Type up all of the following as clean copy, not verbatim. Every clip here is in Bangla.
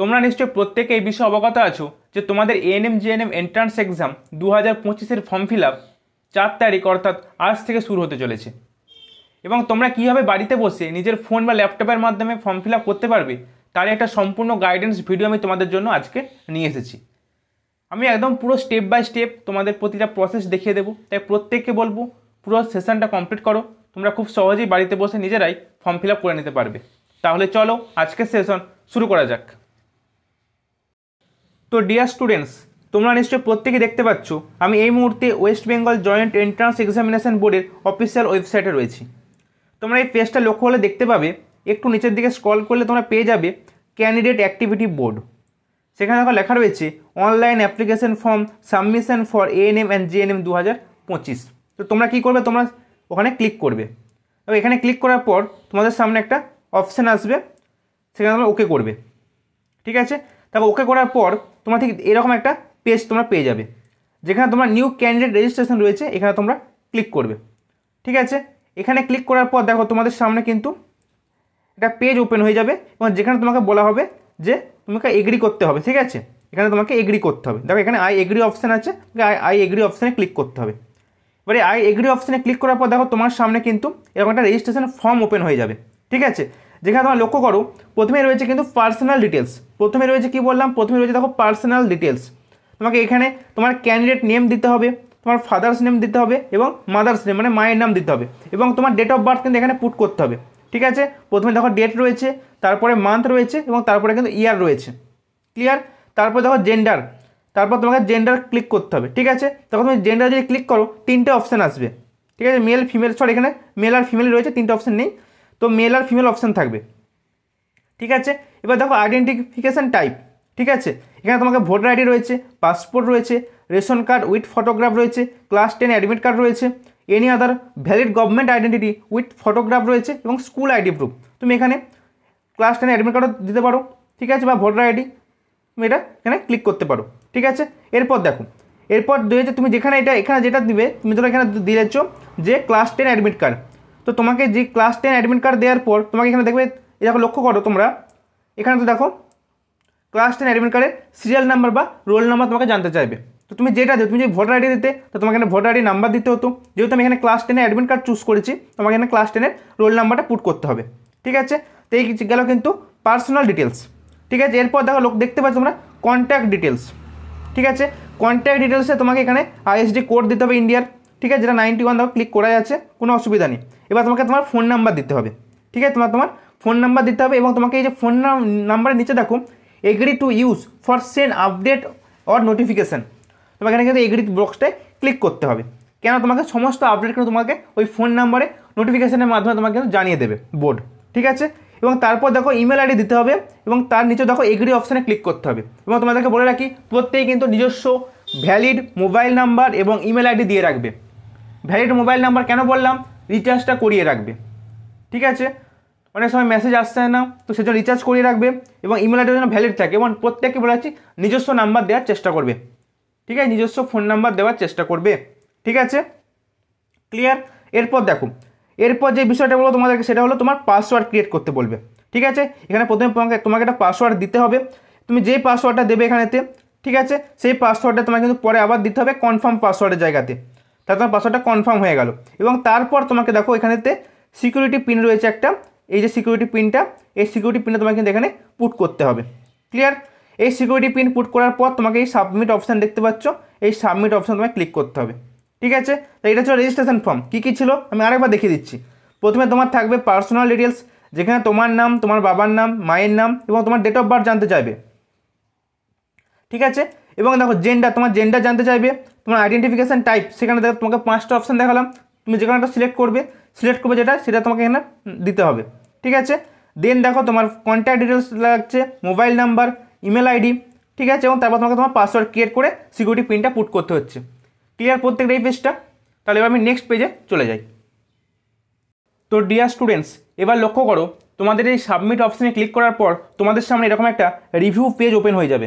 তোমরা নিশ্চয়ই প্রত্যেকে এই বিষয়ে অবগত আছো যে তোমাদের এএনএম জিএনএম এন্ট্রান্স এক্সাম 2025-এর ফর্ম ফিল আপ 4 তারিখ অর্থাৎ আজ থেকে শুরু হতে চলেছে। এবং তোমরা কীভাবে বাড়িতে বসে নিজের ফোন বা ল্যাপটপের মাধ্যমে ফর্ম ফিল আপ করতে পারবে তার একটা সম্পূর্ণ গাইডেন্স ভিডিও আমি তোমাদের জন্য আজকে নিয়ে এসেছি। আমি একদম পুরো স্টেপ বাই স্টেপ তোমাদের প্রতিটা প্রসেস দেখিয়ে দেবো, তাই প্রত্যেককে বলবো পুরো সেশনটা কমপ্লিট করো। তোমরা খুব সহজেই বাড়িতে বসে নিজেরাই ফর্ম ফিল আপ করে নিতে পারবে। তাহলে চলো আজকের সেশন শুরু করা যাক। তো ডিয়ার স্টুডেন্টস, তোমরা নিশ্চয়ই প্রত্যেকে দেখতে পাচ্ছ আমি এই মুহূর্তে West Bengal joint entrance examination বোর্ডের অফিসিয়াল ওয়েবসাইটে রয়েছি। তোমরা এই পেজটা লক্ষ্য হলে দেখতে পাবে, একটু নিচের দিকে স্ক্রল করলে তোমরা পেয়ে যাবে ক্যান্ডিডেট অ্যাক্টিভিটি বোর্ড। সেখানে দেখো লেখা রয়েছে online application form submission for ANM and GNM 2025। তো তোমরা কী করবে, তোমরা ওখানে ক্লিক করবে। তবে এখানে ক্লিক করার পর তোমাদের সামনে একটা অপশান আসবে, সেখানে তোমরা ওকে করবে। ঠিক আছে, তারপর ওকে করার পর তোমরা ঠিক এরকম একটা পেজ তোমরা পেয়ে যাবে, যেখানে তোমরা নিউ ক্যান্ডিডেট রেজিস্ট্রেশন রয়েছে, এখানে তোমরা ক্লিক করবে। ঠিক আছে, এখানে ক্লিক করার পর দেখো তোমাদের সামনে কিন্তু একটা পেজ ওপেন হয়ে যাবে এবং যেখানে তোমাকে বলা হবে যে তোমাকে এগ্রি করতে হবে। ঠিক আছে, এখানে তোমাকে এগ্রি করতে হবে। দেখো এখানে আই এগ্রি অপশান আছে, আই এগ্রি অপশানে ক্লিক করতে হবে। এবারে আই এগ্রি অপশানে ক্লিক করার পর দেখো তোমার সামনে কিন্তু এরকম একটা রেজিস্ট্রেশন ফর্ম ওপেন হয়ে যাবে। ঠিক আছে, যেখানে তোমরা লক্ষ্য করো প্রথমে রয়েছে কিন্তু পার্সোনাল ডিটেলস। প্রথমে রয়েছে কি বললাম, প্রথমে রয়েছে দেখো পার্সোনাল ডিটেলস। তোমাকে এখানে তোমার ক্যান্ডিডেট নেম দিতে হবে, তোমার ফাদার্স নেম দিতে হবে এবং মাদার্স নেম মানে মায়ের নাম দিতে হবে এবং তোমার ডেট অফ বার্থ কিন্তু এখানে পুট করতে হবে। ঠিক আছে, প্রথমে দেখো ডেট রয়েছে, তারপরে মান্থ রয়েছে এবং তারপরে কিন্তু ইয়ার রয়েছে। ক্লিয়ার? তারপর দেখো জেন্ডার, তারপর তোমাকে জেন্ডার ক্লিক করতে হবে। ঠিক আছে, তখন তুমি জেন্ডার যদি ক্লিক করো 3টে অপশান আসবে। ঠিক আছে, মেল ফিমেল, সরি এখানে মেল আর ফিমেল রয়েছে, 3টে অপশান নেই, তো মেল আর ফিমেল অপশান থাকবে। ঠিক আছে, এবার দেখো আইডেন্টিফিকেশান টাইপ। ঠিক আছে, এখানে তোমাকে ভোটার আইডি রয়েছে, পাসপোর্ট রয়েছে, রেশন কার্ড উইথ ফটোগ্রাফ রয়েছে, ক্লাস 10 অ্যাডমিট কার্ড রয়েছে, any other valid government identity with photograph রয়েছে এবং স্কুল আইডি প্রুফ। তুমি এখানে ক্লাস 10 অ্যাডমিট কার্ডও দিতে পারো। ঠিক আছে, বা ভোটার আইডি, তুমি এটা এখানে ক্লিক করতে পারো। ঠিক আছে, এরপর দেখো, এরপর দিয়েছে তুমি যেখানে এখানে যেটা দিবে, তুমি ধরো এখানে দিয়েছ যে ক্লাস 10 অ্যাডমিট কার্ড। তো তোমাকে যে ক্লাস 10 অ্যাডমিট কার্ড দেওয়ার পর তোমাকে এখানে দেখবে, এরকম লক্ষ্য করো তোমরা, এখানে তো দেখো ক্লাস 10 অ্যাডমিট কার্ডের সিরিয়াল নাম্বার বা রোল নাম্বার তোমাকে জানতে চাইবে। তো তুমি যেটা দেবে, তুমি যদি ভোটার আইডি দিতে তো তোমাকে এখানে ভোটার আইডি নাম্বার দিতে হতো। যেহেতু আমি এখানে ক্লাস 10 অ্যাডমিট কার্ড চুজ করেছি, তোমাকে এখানে ক্লাস 10 রোল নাম্বারটা পুট করতে হবে। ঠিক আছে, তো এই গেল কিন্তু পার্সোনাল ডিটেলস। ঠিক আছে, এরপর দেখো দেখতে পাচ্ছ তোমরা কন্ট্যাক্ট ডিটেলস। ঠিক আছে, কন্ট্যাক্ট ডিটেলসে তোমাকে এখানে আইএসডি কোড দিতে হবে ইন্ডিয়ার। ঠিক আছে, যেটা 91 দেখো ক্লিক করা যাচ্ছে, কোনো অসুবিধা নেই। এবার তোমাকে তোমার ফোন নাম্বার দিতে হবে। ঠিক আছে, তোমার ফোন নাম্বার দিতে হবে এবং তোমাকে এই যে ফোন নাম্বারের নিচে দেখো agree to use for send update or notification, তোমাকে এখানে কিন্তু এগ্রি বক্সটায় ক্লিক করতে হবে। কেন, তোমাকে সমস্ত আপডেট কিন্তু তোমাকে ওই ফোন নাম্বারে নোটিফিকেশানের মাধ্যমে তোমাকে কিন্তু জানিয়ে দেবে বোর্ড। ঠিক আছে, এবং তারপর দেখো ইমেল আইডি দিতে হবে এবং তার নিচে দেখো এগ্রি অপশানে ক্লিক করতে হবে। এবং তোমাদেরকে বলে রাখি প্রত্যেকেই কিন্তু নিজস্ব ভ্যালিড মোবাইল নাম্বার এবং ইমেল আইডি দিয়ে রাখবে। ভ্যালিড মোবাইল নাম্বার কেন বললাম, রিচার্জটা করিয়ে রাখবে। ঠিক আছে, অনেক সময় মেসেজ আসছে না, তো সেজন্য রিচার্জ করিয়ে রাখবে এবং ইমেল আইডির জন্য ভ্যালিড থাকে। এবং প্রত্যেককে বলে রাখছি নিজস্ব নাম্বার দেওয়ার চেষ্টা করবে। ঠিক আছে, নিজস্ব ফোন নাম্বার দেওয়ার চেষ্টা করবে। ঠিক আছে, ক্লিয়ার? এরপর দেখো, এরপর যে বিষয়টা বলবো তোমাদেরকে সেটা হলো তোমার পাসওয়ার্ড ক্রিয়েট করতে বলবে। ঠিক আছে, এখানে প্রথমে তোমাকে একটা পাসওয়ার্ড দিতে হবে। তুমি যেই পাসওয়ার্ডটা দেবে এখানেতে, ঠিক আছে, সেই পাসওয়ার্ডটা তোমাকে কিন্তু পরে আবার দিতে হবে কনফার্ম পাসওয়ার্ডের জায়গাতে। তাহলে তোমার পাসওয়ার্ডটা কনফার্ম হয়ে গেল। এবং তারপর তোমাকে দেখো এখানেতে সিকিউরিটি পিন রয়েছে একটা, এই যে সিকিউরিটি পিনটা, এই সিকিউরিটি পিনটা তোমাকে কিন্তু এখানে পুট করতে হবে। ক্লিয়ার? এই সিকিউরিটি পিন পুট করার পর তোমাকে এই সাবমিট অপশান দেখতে পাচ্ছ, এই সাবমিট অপশান তোমাকে ক্লিক করতে হবে। ঠিক আছে, তো এটা ছিল রেজিস্ট্রেশন ফর্ম। কী কী ছিল আমি আরেকবার দেখিয়ে দিচ্ছি। প্রথমে তোমার থাকবে পার্সোনাল ডিটেলস, যেখানে তোমার নাম, তোমার বাবার নাম, মায়ের নাম এবং তোমার ডেট অফ বার্থ জানতে চাইবে। ঠিক আছে, এবং দেখো জেন্ডার, তোমার জেন্ডার জানতে চাইবে। তোমার আইডেন্টিফিকেশান টাইপ, সেখানে দেখো তোমাকে 5টা অপশান দেখালাম, তুমি যেখানে একটা সিলেক্ট করবে যেটা সেটা তোমাকে এখানে দিতে হবে। ঠিক আছে, দেন দেখো তোমার কন্ট্যাক্ট ডিটেলস লাগছে, মোবাইল নাম্বার, ইমেল আইডি। ঠিক আছে, এবং তারপর তোমাকে তোমার পাসওয়ার্ড ক্রিয়েট করে সিকিউরিটি পিনটা পুট করতে হচ্ছে। ক্লিয়ার প্রত্যেকটা এই পেজটা? তাহলে এবার আমি নেক্সট পেজে চলে যাই। তো ডিয়ার স্টুডেন্টস, এবার লক্ষ্য করো তোমাদের এই সাবমিট অপশানে ক্লিক করার পর তোমাদের সামনে এরকম একটা রিভিউ পেজ ওপেন হয়ে যাবে।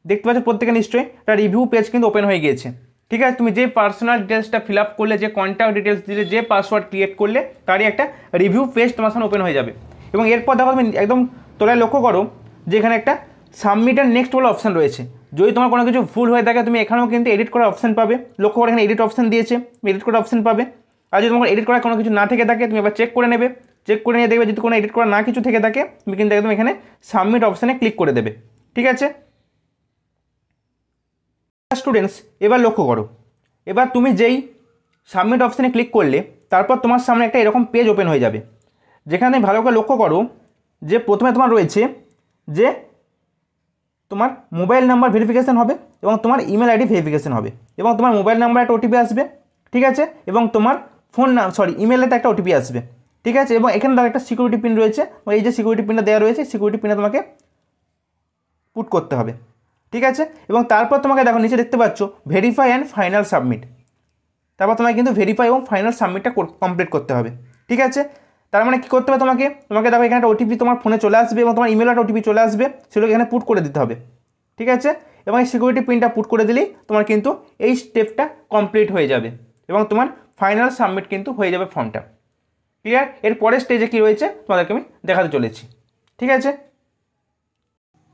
দেখতে পাচ্ছ প্রত্যেকে নিশ্চয়ই একটা রিভিউ পেজ কিন্তু ওপেন হয়ে গিয়েছে। ঠিক আছে, তুমি যে পার্সোনাল ডিটেলসটা ফিল আপ করলে, যে কন্ট্যাক্ট ডিটেলস দিলে, যে পাসওয়ার্ড ক্রিয়েট করলে, তারই একটা রিভিউ পেজ তোমার সামনে ওপেন হয়ে যাবে। এবং এরপর দেখো তুমি একদম তলায় লক্ষ্য করো যে এখানে একটা সাবমিট অ্যান্ড নেক্সট বলে অপশান রয়েছে। যদি তোমার কোনো কিছু ভুল হয়ে থাকে তুমি এখানেও কিন্তু এডিট করার অপশান পাবে। লক্ষ্য করে এখানে এডিট অপশান দিয়েছে, এডিট করার অপশান পাবে। আর যদি তোমার এডিট করার কোনো কিছু না থেকে থাকে তুমি এবার চেক করে নেবে, চেক করে নিয়ে দেখবে যদি কোনো এডিট করা না কিছু থেকে থাকে তুমি কিন্তু একদম এখানে সাবমিট অপশানে ক্লিক করে দেবে। ঠিক আছে স্টুডেন্টস, এবার লক্ষ্য করো, এবার তুমি যেই সাবমিট অপশানে ক্লিক করলে তারপর তোমার সামনে একটা এরকম পেজ ওপেন হয়ে যাবে, যেখানে ভালো করে লক্ষ্য করো যে প্রথমে তোমার রয়েছে যে তোমার মোবাইল নাম্বার ভেরিফিকেশান হবে এবং তোমার ইমেল আইডি ভেরিফিকেশান হবে এবং তোমার মোবাইল নাম্বার একটা ওটিপি আসবে। ঠিক আছে, এবং তোমার ইমেলেতে একটা ওটিপি আসবে। ঠিক আছে, এবং এখানে দেখো একটা সিকিউরিটি পিন রয়েছে, এই যে সিকিউরিটি পিনটা দেওয়া রয়েছে সিকিউরিটি পিনটা তোমাকে পুট করতে হবে। ঠিক আছে, এবং তারপর তোমাকে দেখো নিচে দেখতে পাচ্ছ ভেরিফাই অ্যান্ড ফাইনাল সাবমিট। তারপর তোমাকে কিন্তু ভেরিফাই এবং ফাইনাল সাবমিটটা কমপ্লিট করতে হবে। ঠিক আছে, তার মানে কী করতে হবে তোমাকে দেখো এখানে একটা ওটিপি তোমার ফোনে চলে আসবে এবং তোমার ইমেলে একটা ওটিপি চলে আসবে, সেগুলো এখানে পুট করে দিতে হবে। ঠিক আছে, এবং এই সিকিউরিটি পিনটা পুট করে দিলেই তোমার কিন্তু এই স্টেপটা কমপ্লিট হয়ে যাবে এবং তোমার ফাইনাল সাবমিট কিন্তু হয়ে যাবে ফর্মটা। ক্লিয়ার? এর পরের স্টেজে কী রয়েছে তোমাদেরকে আমি দেখাতে চলেছি। ঠিক আছে,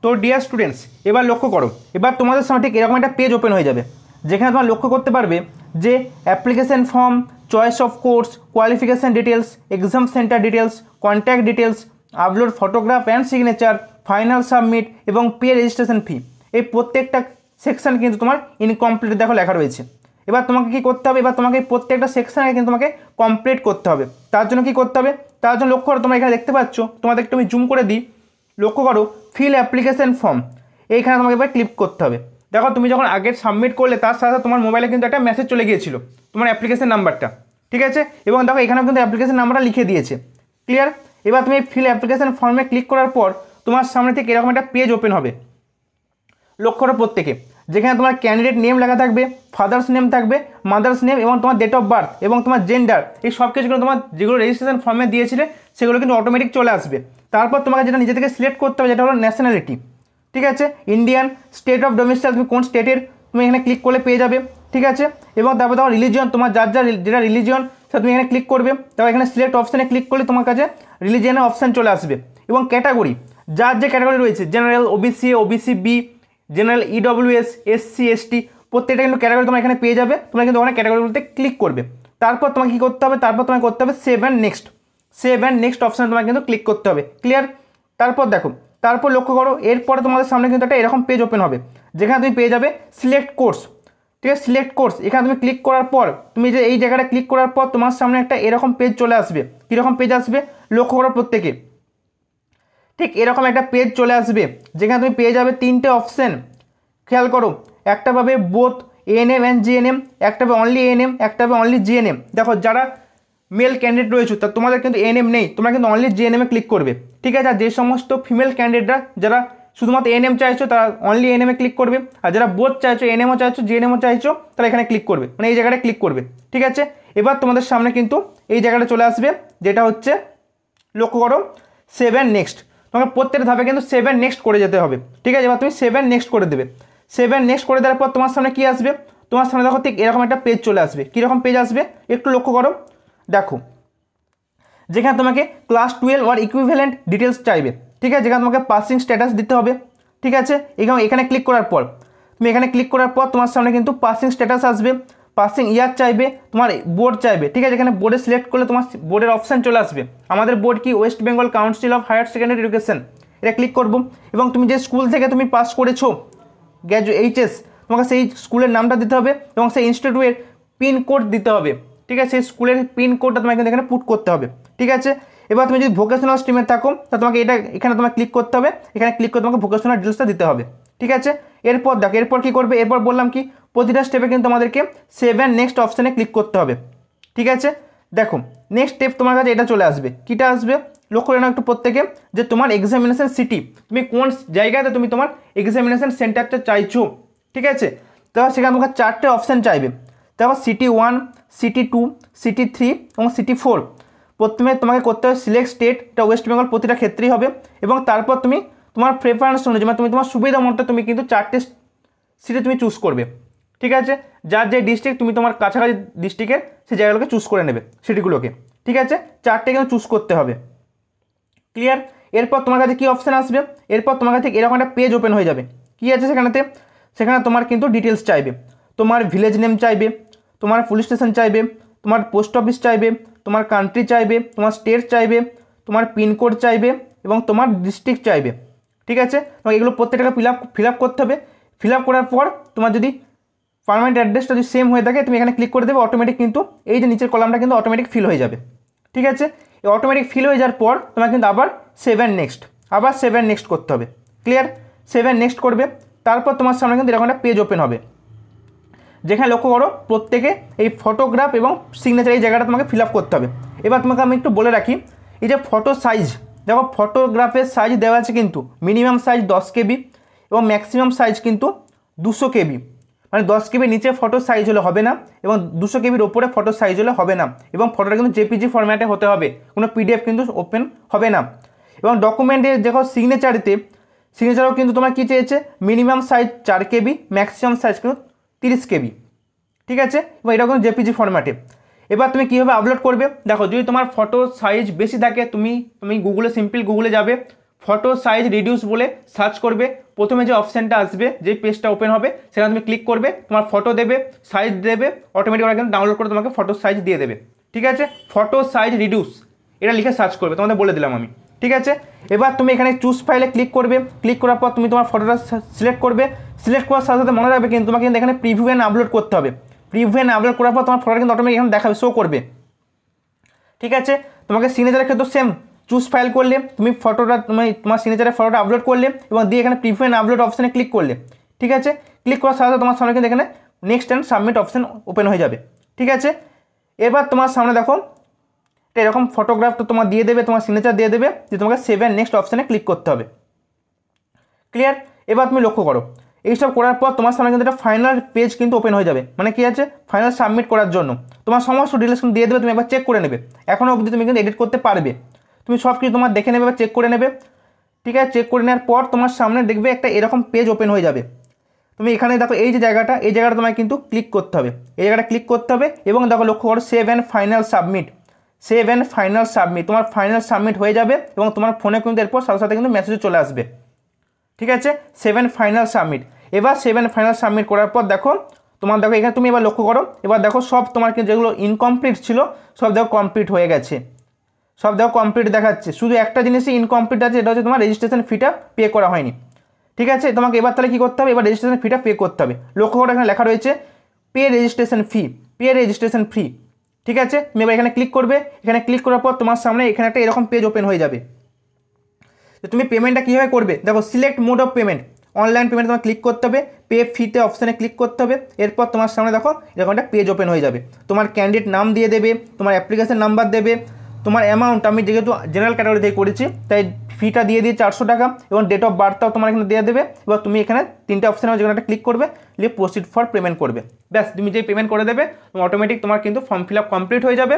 তো ডিয়ার স্টুডেন্টস এবার লক্ষ্য করো, এবার তোমাদের সামনে ঠিক এরকম একটা পেজ ওপেন হয়ে যাবে, যেখানে তোমরা লক্ষ্য করতে পারবে যে application form, choice of course, qualification details, exam centre details, contact details, upload photograph and signature, final submit এবং পে রেজিস্ট্রেশন ফি। এই প্রত্যেকটা সেকশন কিন্তু তোমার ইনকমপ্লিট দেখো লেখা রয়েছে। এবার তোমাকে কী করতে হবে, এবার তোমাকে প্রত্যেকটা সেকশানে কিন্তু তোমাকে কমপ্লিট করতে হবে। তার জন্য কী করতে হবে, তার জন্য লক্ষ্য করো তোমরা এখানে দেখতে পাচ্ছ, তোমাদের একটু আমি জুম করে দিই, লক্ষ্য করো ফিল অ্যাপ্লিকেশন ফর্ম, এইখানে তোমাকে এবার ক্লিক করতে হবে। দেখো তুমি যখন আগে সাবমিট করলে তার সাথে তোমার মোবাইলে কিন্তু একটা মেসেজ চলে গিয়েছিল তোমার অ্যাপ্লিকেশন নাম্বারটা। ঠিক আছে, এবং দেখো এখানেও কিন্তু অ্যাপ্লিকেশন নাম্বারটা লিখে দিয়েছে। ক্লিয়ার? এবার তুমি ফিল অ্যাপ্লিকেশন ফর্মে ক্লিক করার পর তোমার সামনে থেকে এরকম একটা পেজ ওপেন হবে। লক্ষ্য করো প্রত্যেকে, যেখানে তোমার ক্যান্ডিডেট নেম লেখা থাকবে, ফাদার্স নেম থাকবে, মাদার্স নেম এবং তোমার ডেট অফ বার্থ এবং তোমার জেন্ডার, এই সব কিছুগুলো তোমার যেগুলো রেজিস্ট্রেশন ফর্মে দিয়েছিলে সেগুলো কিন্তু অটোমেটিক চলে আসবে। তারপর তোমাকে যেটা নিজে থেকে সিলেক্ট করতে হবে যেটা হলো ন্যাশনালিটি। ঠিক আছে, ইন্ডিয়ান, স্টেট অফ ডোমিসাইল তুমি কোন স্টেটের তুমি এখানে ক্লিক করলে পেয়ে যাবে। ঠিক আছে, এবং তারপর তোমার রিলিজিয়ন, তোমার যেটা রিলিজিয়ন সেটা তুমি এখানে ক্লিক করবে। তারপর এখানে সিলেক্ট অপশানে ক্লিক করলে তোমার কাছে রিলিজিয়নের অপশান চলে আসবে এবং ক্যাটাগরি, যে ক্যাটাগরি রয়েছে general, OBC, OBC B, general, EWS, SC, ST, প্রত্যেকটা কিন্তু ক্যাটাগরি তোমরা এখানে পেয়ে যাবে। তোমরা কিন্তু ওখানে ক্যাটাগরিগুলোতে ক্লিক করবে। তারপর তোমাকে কী করতে হবে, তারপর তোমাকে করতে হবে সেভ অ্যান্ড নেক্সট অপশানে তোমাকে কিন্তু ক্লিক করতে হবে। ক্লিয়ার? তারপর দেখো, তারপর লক্ষ্য করো এরপরে তোমাদের সামনে কিন্তু একটা এরকম পেজ ওপেন হবে, যেখানে তুমি পেয়ে যাবে সিলেক্ট কোর্স। ঠিক আছে, সিলেক্ট কোর্স, এখানে তুমি ক্লিক করার পর তুমি যে এই জায়গাটা ক্লিক করার পর তোমার সামনে একটা এরকম পেজ চলে আসবে। কীরকম পেজ আসবে লক্ষ্য করো প্রত্যেকে, ঠিক এরকম একটা পেজ চলে আসবে, যেখানে তুমি পেয়ে যাবে তিনটে অপশান। খেয়াল করো, একটা পাবে বোথ এএনএম অ্যান্ড জিএনএম, একটা পাবে অনলি এএনএম, একটা পাবে অনলি জিএনএম। দেখো যারা মেল ক্যান্ডিডেট রয়েছে তা তোমাদের কিন্তু এএনএম নেই, তোমরা কিন্তু অনলি জিএনএমে ক্লিক করবে। ঠিক আছে, আর যে সমস্ত ফিমেল ক্যান্ডিডেটরা যারা শুধুমাত্র এএনএম চাইছো তারা অনলি এএনএমে ক্লিক করবে, আর যারা বোথ চাইছো এএনএমও চাইছো জিএনএমও চাইছো তারা এখানে ক্লিক করবে, মানে এই জায়গাটা ক্লিক করবে। ঠিক আছে, এবার তোমাদের সামনে কিন্তু এই জায়গাটা চলে আসবে, যেটা হচ্ছে লক্ষ্য করো সেভ অ্যান্ড নেক্সট। তোমাকে প্রত্যেকটা ধাপে কিন্তু সেভ অ্যান্ড নেক্সট করে যেতে হবে। ঠিক আছে, এবার তুমি সেভ অ্যান্ড নেক্সট করে দেবে। সেভ অ্যান্ড নেক্সট করে দেওয়ার পর তোমার সামনে কী আসবে, তোমার সামনে দেখো ঠিক এরকম একটা পেজ চলে আসবে। কীরকম পেজ আসবে একটু লক্ষ্য করো, দেখো যেখানে তোমাকে ক্লাস 12 আর ইকুইভ্যালেন্ট ডিটেলস চাইবে। ঠিক আছে, যেখানে তোমাকে পাসিং স্ট্যাটাস দিতে হবে। ঠিক আছে, এখানে ক্লিক করার পর তোমার সামনে কিন্তু পাসিং স্ট্যাটাস আসবে, পাসিং ইয়ার চাইবে, তোমার বোর্ড চাইবে। ঠিক আছে, এখানে বোর্ডে সিলেক্ট করলে তোমার বোর্ডের অপশান চলে আসবে। আমাদের বোর্ড কি West Bengal council of higher secondary education, এটা ক্লিক করবো এবং তুমি যে স্কুল থেকে তুমি পাস করেছো এইচএস, তোমাকে সেই স্কুলের নামটা দিতে হবে এবং সেই ইনস্টিটিউটের পিনকোড দিতে হবে। ঠিক আছে, সেই স্কুলের পিনকোডটা তোমাকে কিন্তু এখানে পুট করতে হবে। ঠিক আছে, এবার তুমি যদি ভোকেশনাল স্ট্রিমে থাকো তা তোমাকে এখানে তোমাকে ক্লিক করতে হবে, এখানে ক্লিক করে তোমাকে ভোকেশনাল ডিটেলসটা দিতে হবে। ঠিক আছে, এরপর দেখো এরপর কী করবে, এরপর বললাম কি প্রতিটা স্টেপে কিন্তু আমাদেরকে সেভ অ্যান্ড নেক্সট অপশানে ক্লিক করতে হবে। ঠিক আছে, দেখো নেক্সট স্টেপ তোমার কাছে এটা চলে আসবে। কীটা আসবে লক্ষ্য করে নাও একটু প্রত্যেকে, যে তোমার এক্সামিনেশন সিটি, তুমি কোন জায়গাতে তুমি তোমার এক্সামিনেশন সেন্টারটা চাইছো। ঠিক আছে, তাহলে সেখানে তোমাকে 4টে অপশান চাইবে। তারপর সিটি 1, সিটি 2, সিটি 3 এবং সিটি 4। প্রথমে তোমাকে করতে হবে সিলেক্ট স্টেট, এটা ওয়েস্ট বেঙ্গল প্রতিটা ক্ষেত্রেই হবে, এবং তারপর তুমি তোমার প্রেফারেন্স অনুযায়ী মানে তুমি তোমার সুবিধা মতো তুমি কিন্তু 4টে সিটি তুমি চুজ করবে। ঠিক আছে, যার যে ডিস্ট্রিক্ট তুমি তোমার কাছাকাছি ডিস্ট্রিক্টের সেই জায়গাগুলোকে চুজ করে নেবে সিটিগুলোকে। ঠিক আছে, 4টে কিন্তু চুজ করতে হবে। ক্লিয়ার? এরপর তোমার কাছে কী অপশান আসবে, এরপর তোমার কাছে এরকম একটা পেজ ওপেন হয়ে যাবে। কী আছে সেখানে তোমার কিন্তু ডিটেলস চাইবে, তোমার ভিলেজ নেম চাইবে, তোমার পুলিশ স্টেশন চাইবে, তোমার পোস্ট অফিস চাইবে, তোমার কান্ট্রি চাইবে, তোমার স্টেট চাইবে, তোমার পিনকোড চাইবে এবং তোমার ডিস্ট্রিক্ট চাইবে। ঠিক আছে, তোমাকে এগুলো প্রত্যেকটাকে ফিল আপ করতে হবে। ফিল আপ করার পর তোমার যদি পারমানেন্ট অ্যাড্রেসটা যদি সেম হয়ে থাকে তুমি এখানে ক্লিক করে দেবে, অটোমেটিক কিন্তু এই যে নিচের কলামটা কিন্তু অটোমেটিক ফিল হয়ে যাবে। ঠিক আছে, এই অটোমেটিক ফিল হয়ে যাওয়ার পর তোমার কিন্তু আবার সেভ অ্যান্ড নেক্সট করতে হবে। ক্লিয়ার, সেভ অ্যান্ড নেক্সট করবে, তারপর তোমার সামনে কিন্তু এরকম একটা পেজ ওপেন হবে, যেখানে লক্ষ্য করো প্রত্যেকে এই ফটোগ্রাফ এবং সিগনেচার এই জায়গাটা তোমাকে ফিল আপ করতে হবে। এবার তোমাকে আমি একটু বলে রাখি, এই যে ফটো সাইজ, দেখো ফটোগ্রাফের সাইজ দেওয়া আছে কিন্তু মিনিমাম সাইজ 10 KB এবং ম্যাক্সিমাম সাইজ কিন্তু 200 KB, মানে 10 KB নিচে ফটো সাইজ হলে হবে না এবং 200 KBর ওপরে ফটো সাইজ হলে হবে না, এবং ফটোটা কিন্তু জেপিজি ফরম্যাটে হতে হবে, কোনো PDF কিন্তু ওপেন হবে না। এবং ডকুমেন্টে দেখো সিগনেচারও কিন্তু তোমার কী চেয়েছে, minimum size 4 KB, maximum size কিন্তু 30 KB। ঠিক আছে, এবং এটা কিন্তু জেপিজি ফরম্যাটে। এবার তুমি কীভাবে আপলোড করবে, দেখো যদি তোমার ফটো সাইজ বেশি থাকে তুমি সিম্পল গুগলে যাবে, ফটো সাইজ রিডিউস বলে সার্চ করবে, প্রথমে যে অপশানটা আসবে, যে পেজটা ওপেন হবে সেখানে তুমি ক্লিক করবে, তোমার ফটো দেবে, সাইজ দেবে, অটোমেটিক ওরা কিন্তু ডাউনলোড করে তোমাকে ফটো সাইজ দিয়ে দেবে। ঠিক আছে, ফটো সাইজ রিডিউস এটা লিখে সার্চ করবে, তোমাদের বলে দিলাম আমি। ঠিক আছে, এবার তুমি এখানে চুজ ফাইলে ক্লিক করবে, ক্লিক করার পর তুমি তোমার ফটোটা সিলেক্ট করবে, সিলেক্ট করার সাথে সাথে মনে রাখবে কিন্তু তোমাকে কিন্তু এখানে প্রিভিউ অ্যান্ড আপলোড করতে হবে। প্রিভিউ অ্যান্ড আপলোড করার পর তোমার ফটোটা কিন্তু অটোমেটিক এখানে দেখাবে, শো করবে। ঠিক আছে, তোমাকে সিগনেচারের ক্ষেত্রে সেম, চুজ ফাইল করলে তুমি ফটোটা তোমার সিগনেচারের ফটোটা আপলোড করলে এবং দিয়ে এখানে প্রিভিউ অ্যান্ড আপলোড অপশানে ক্লিক করলে। ঠিক আছে, ক্লিক করার সাথে সাথে তোমার সামনে কিন্তু এখানে next and submit option open হয়ে যাবে। ঠিক আছে, এবার তোমার সামনে দেখো এরকম ফটোগ্রাফটা তোমার দিয়ে দেবে, তোমার সিগনেচার দিয়ে দেবে, যে তোমাকে সেভ অ্যান্ড নেক্সট অপশানে ক্লিক করতে হবে। ক্লিয়ার, এবার তুমি লক্ষ্য করো এইসব করার পর তোমার সামনে কিন্তু একটা ফাইনাল পেজ কিন্তু ওপেন হয়ে যাবে, মানে কি আছে, ফাইনাল সাবমিট করার জন্য তোমার সমস্ত ডিটেলস দিয়ে দেবে, তুমি একবার চেক করে নেবে, এখনও অবধি তুমি কিন্তু এডিট করতে পারবে, তুমি সব কিছু তোমার দেখে নেবে বা চেক করে নেবে। ঠিক আছে, চেক করে নেওয়ার পর তোমার সামনে দেখবে একটা এরকম পেজ ওপেন হয়ে যাবে। তুমি এখানে দেখো এই জায়গাটা তোমায় কিন্তু ক্লিক করতে হবে, এই জায়গাটা ক্লিক করতে হবে এবং দেখো লক্ষ্য করো সেভ অ্যান্ড ফাইনাল সাবমিট, তোমার ফাইনাল সাবমিট হয়ে যাবে এবং তোমার ফোনে কিন্তু এরপর সাথে সাথে কিন্তু মেসেজ চলে আসবে। ঠিক আছে, সেভ অ্যান্ড ফাইনাল সাবমিট। এবার সেভ অ্যান্ড ফাইনাল সাবমিট করার পর দেখো এখানে তুমি এবার লক্ষ্য করো, এবার দেখো সব তোমার কিন্তু যেগুলো ইনকমপ্লিট ছিল সব দেখো কমপ্লিট হয়ে গেছে, সব দেখো কমপ্লিট দেখাচ্ছে, শুধু একটা জিনিসই ইনকমপ্লিট আছে, এটা হচ্ছে তোমার রেজিস্ট্রেশন ফিটা পে করা হয়নি। ঠিক আছে, তোমাকে এবার তাহলে কী করতে হবে, এবার রেজিস্ট্রেশন ফিটা পে করতে হবে। লক্ষ্য করো এখানে লেখা রয়েছে পে রেজিস্ট্রেশন ফি। ঠিক আছে, তুমি এবার এখানে ক্লিক করবে, এখানে ক্লিক করার পর তোমার সামনে এখানে একটা এরকম পেজ ওপেন হয়ে যাবে। তো তুমি পেমেন্টটা কীভাবে করবে, দেখো select mode of payment, online payment তোমার ক্লিক করতে হবে, পে ফিতে অপশানে ক্লিক করতে হবে, এরপর তোমার সামনে দেখো এরকম একটা পেজ ওপেন হয়ে যাবে, তোমার ক্যান্ডিডেট নাম দিয়ে দেবে, তোমার অ্যাপ্লিকেশন নাম্বার দেবে, তোমার অ্যামাউন্ট, আমি যেহেতু জেনারেল ক্যাটাগরি থেকে করেছি তাই ফিটা দিয়ে 400 টাকা এবং ডেট অফ বার্থটাও তোমার এখানে দিয়ে দেবে। এবার তুমি এখানে 3টে অপশানে যেখানে একটা ক্লিক করবে, দিয়ে প্রসিড ফর পেমেন্ট করবে, ব্যাস তুমি যেই পেমেন্ট করে দেবে অটোমেটিক তোমার কিন্তু ফর্ম ফিল আপ কমপ্লিট হয়ে যাবে।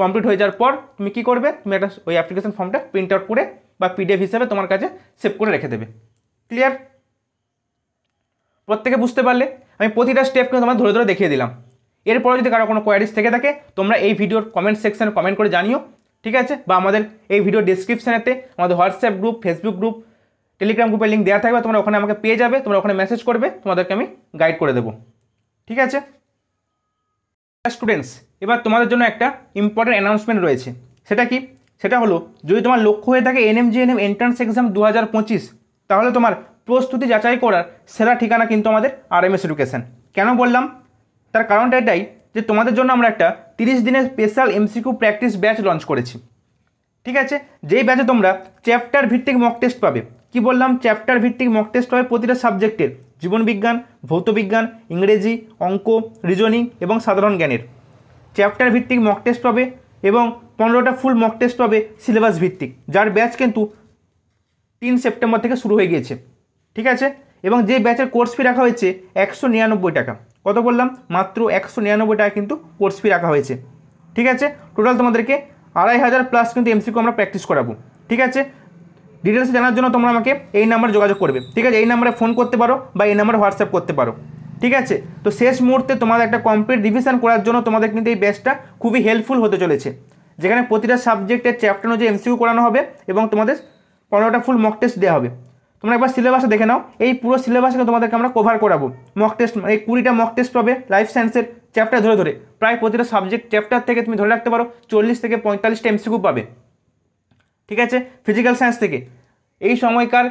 কমপ্লিট হয়ে যাওয়ার পর তুমি কী করবে, তুমি একটা ওই অ্যাপ্লিকেশন ফর্মটা প্রিন্ট আউট করে বা PDF হিসেবে তোমার কাছে সেভ করে রেখে দেবে। ক্লিয়ার, প্রত্যেকে বুঝতে পারলে? আমি প্রতিটা স্টেপ কিন্তু তোমার ধরে ধরে দেখিয়ে দিলাম। এরপরে যদি কারো কোনো কোয়ারিজ থেকে থাকে তোমরা এই ভিডিওর কমেন্ট সেকশানে কমেন্ট করে জানিও। ঠিক আছে, বা আমাদের এই ভিডিও ডেসক্রিপশানেতে আমাদের WhatsApp group, Facebook group, Telegram গ্রুপের লিঙ্ক দেওয়া থাকবে, তোমরা ওখানে আমাকে পেয়ে যাবে, তোমরা ওখানে মেসেজ করবে, তোমাদেরকে আমি গাইড করে দেবো। ঠিক আছে স্টুডেন্টস, এবার তোমাদের জন্য একটা ইম্পর্টেন্ট অ্যানাউন্সমেন্ট রয়েছে। সেটা কি, সেটা হলো যদি তোমার লক্ষ্য হয়ে থাকে NMGNM এন্ট্রান্স এক্সাম 2025, তাহলে তোমার প্রস্তুতি যাচাই করার সেরা ঠিকানা কিন্তু আমাদের RMS এডুকেশন। কেন বললাম, তার কারণটা এটাই যে তোমাদের জন্য আমরা একটা 30 দিনের special MCQ practice batch launch করেছি। ঠিক আছে, যেই ব্যাচে তোমরা চ্যাপ্টার ভিত্তিক মক টেস্ট পাবে। কি বললাম, চ্যাপ্টার ভিত্তিক মক টেস্ট পাবে প্রতিটা সাবজেক্টের, জীবনবিজ্ঞান, ভৌতবিজ্ঞান, ইংরেজি, অঙ্ক, রিজনিং এবং সাধারণ জ্ঞানের চ্যাপ্টার ভিত্তিক মক টেস্ট পাবে এবং 15টা ফুল মক টেস্ট পাবে সিলেবাস ভিত্তিক, যার ব্যাচ কিন্তু 3 সেপ্টেম্বর থেকে শুরু হয়ে গিয়েছে। ঠিক আছে, এবং যে ব্যাচের কোর্স ফি রাখা হয়েছে 199 টাকা। কত বললাম, মাত্র 199 টাকা কিন্তু কোর্স ফি রাখা হয়েছে। ঠিক আছে, টোটাল তোমাদেরকে 2500+ কিন্তু MCQ আমরা প্র্যাকটিস করাবো। ঠিক আছে, ডিটেলস জানার জন্য তোমরা আমাকে এই নাম্বারে যোগাযোগ করবে। ঠিক আছে, এই নাম্বারে ফোন করতে পারো বা এই নাম্বারে হোয়াটসঅ্যাপ করতে পারো। ঠিক আছে, তো শেষ মুহূর্তে তোমাদের একটা কমপ্লিট রিভিশন করার জন্য তোমাদের কিন্তু এই ব্যাচটা খুবই হেল্পফুল হতে চলেছে, যেখানে প্রতিটা সাবজেক্টের চ্যাপ্টার অনুযায়ী MCQ করানো হবে এবং তোমাদের 15টা ফুল মক টেস্ট দেওয়া হবে। তোমরা একবার সিলেবাসে দেখে নাও, এই পুরো সিলেবাসকে তোমাদেরকে আমরা কভার করাবো। মক টেস্ট এই 20টা মক টেস্ট পাবে লাইফ সায়েন্সের চ্যাপ্টার ধরে ধরে, প্রায় প্রতিটা সাবজেক্ট চ্যাপ্টার থেকে তুমি ধরে রাখতে পারো 40 থেকে 45টা এমসিকিউ পাবে। ঠিক আছে, ফিজিক্যাল সায়েন্স থেকে এই সময়কার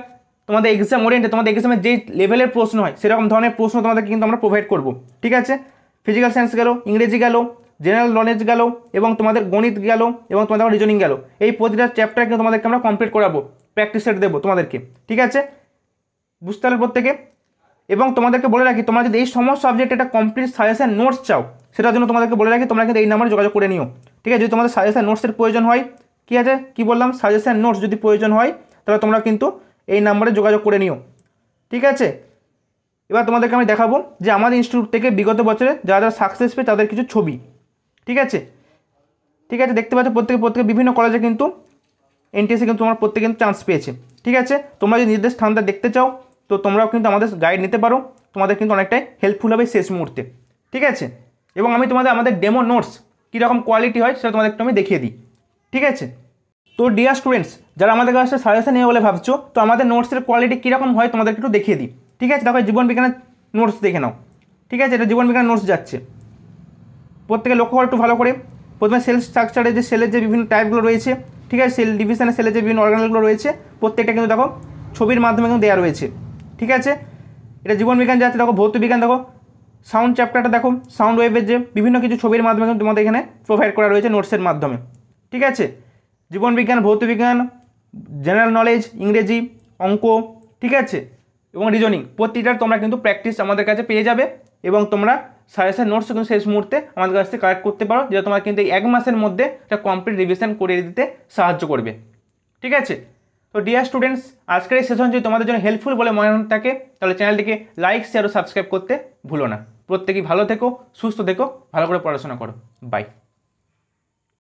তোমাদের এক্সাম ওরিয়েন্টে তোমাদের এক্সামে যে লেভেলের প্রশ্ন হয় সেরকম ধরনের প্রশ্ন তোমাদেরকে কিন্তু আমরা প্রোভাইড করব। ঠিক আছে, ফিজিক্যাল সায়েন্স গেল, ইংরেজি গেল, জেনারেল নলেজ গেল, এবং তোমাদের গণিত গেল, এবং তোমাদের রিজনিং গেল, এই প্রতিটা চ্যাপ্টার কিন্তু তোমাদেরকে আমরা কমপ্লিট করাবো, প্র্যাকটিস সেট দেবো তোমাদেরকে। ঠিক আছে, বুঝতে পারলে প্রত্যেকে। এবং তোমাদেরকে বলে রাখি, তোমরা যদি এই সমস্ত সাবজেক্ট একটা কমপ্লিট সাজেশন নোটস চাও, সেটার জন্য তোমাদেরকে বলে রাখি তোমরা কিন্তু এই নাম্বারে যোগাযোগ করে নিও। ঠিক আছে, যদি তোমাদের সাজেশন নোটসের প্রয়োজন হয়, কি আছে কি বললাম, সাজেশন নোটস যদি প্রয়োজন হয় তাহলে তোমরা কিন্তু এই নাম্বারে যোগাযোগ করে নিও। ঠিক আছে, এবার তোমাদেরকে আমি দেখাবো যে আমাদের ইনস্টিটিউট থেকে বিগত বছরে যারা যারা সাকসেস পেয়ে তাদের কিছু ছবি। ঠিক আছে, ঠিক আছে, দেখতে পাচ্ছ প্রত্যেকে বিভিন্ন কলেজে কিন্তু এনটিএসে কিন্তু তোমরা প্রত্যেকে কিন্তু চান্স পেয়েছে। ঠিক আছে, তোমরা যদি নির্দিষ্ট স্থানটা দেখতে চাও তো তোমরাও কিন্তু আমাদের গাইড নিতে পারো, তোমাদের কিন্তু অনেকটাই হেল্পফুল হবে শেষ মুহূর্তে। ঠিক আছে, এবং আমি তোমাদের আমাদের ডেমো নোটস কীরকম কোয়ালিটি হয় সেটা তোমাদের একটু আমি দেখিয়ে দিই। ঠিক আছে, তো ডিয়ার স্টুডেন্টস যারা আমাদের কাছে সাজেশন নেবে বলে ভাবছো, তো আমাদের নোটসের কোয়ালিটি কীরকম হয় তোমাদেরকে একটু দেখিয়ে দিই। ঠিক আছে, দেখো জীবন বিজ্ঞানের নোটস দেখে নাও। ঠিক আছে, এটা জীবন বিজ্ঞানের নোটস যাচ্ছে, প্রত্যেকে লক্ষ্য করো একটু ভালো করে। প্রথমে সেল স্ট্রাকচারে যে সেলের যে বিভিন্ন টাইপগুলো রয়েছে, ঠিক আছে, সেল ডিভিশনে সেলের যে বিভিন্ন অর্গানগুলো রয়েছে প্রত্যেকটা কিন্তু দেখো ছবির মাধ্যমে কিন্তু দেওয়া রয়েছে। ঠিক আছে, এটা জীবন বিজ্ঞান যাচ্ছে, দেখো ভৌত বিজ্ঞান, দেখো সাউন্ড চ্যাপ্টারটা দেখো, সাউন্ড ওয়েভের যে বিভিন্ন কিছু ছবির মাধ্যমে কিন্তু তোমাদের এখানে প্রোভাইড করা রয়েছে নোটসের মাধ্যমে। ঠিক আছে, জীবন বিজ্ঞান, ভৌত বিজ্ঞান, জেনারেল নলেজ, ইংরেজি, অঙ্ক, ঠিক আছে, এবং রিজনিং প্রতিটার তোমরা কিন্তু প্র্যাকটিস আমাদের কাছে পেয়ে যাবে, এবং তোমরা সাজেশন নোটস কিন্তু শেষ মুহূর্তে আমাদের কাছ থেকে কালেক্ট করতে পারো, যেটা তোমার কিন্তু এই 1 মাসের মধ্যে একটা কমপ্লিট রিভিশন করে দিতে সাহায্য করবে। ঠিক আছে, তো ডিয়ার স্টুডেন্টস আজকের এই সেশন যদি তোমাদের জন্য হেল্পফুল বলে মনে থাকে তাহলে চ্যানেলটিকে লাইক, শেয়ার ও সাবস্ক্রাইব করতে ভুলো না। প্রত্যেকেই ভালো থেকো, সুস্থ থেকো, ভালো করে পড়াশোনা করো। বাই।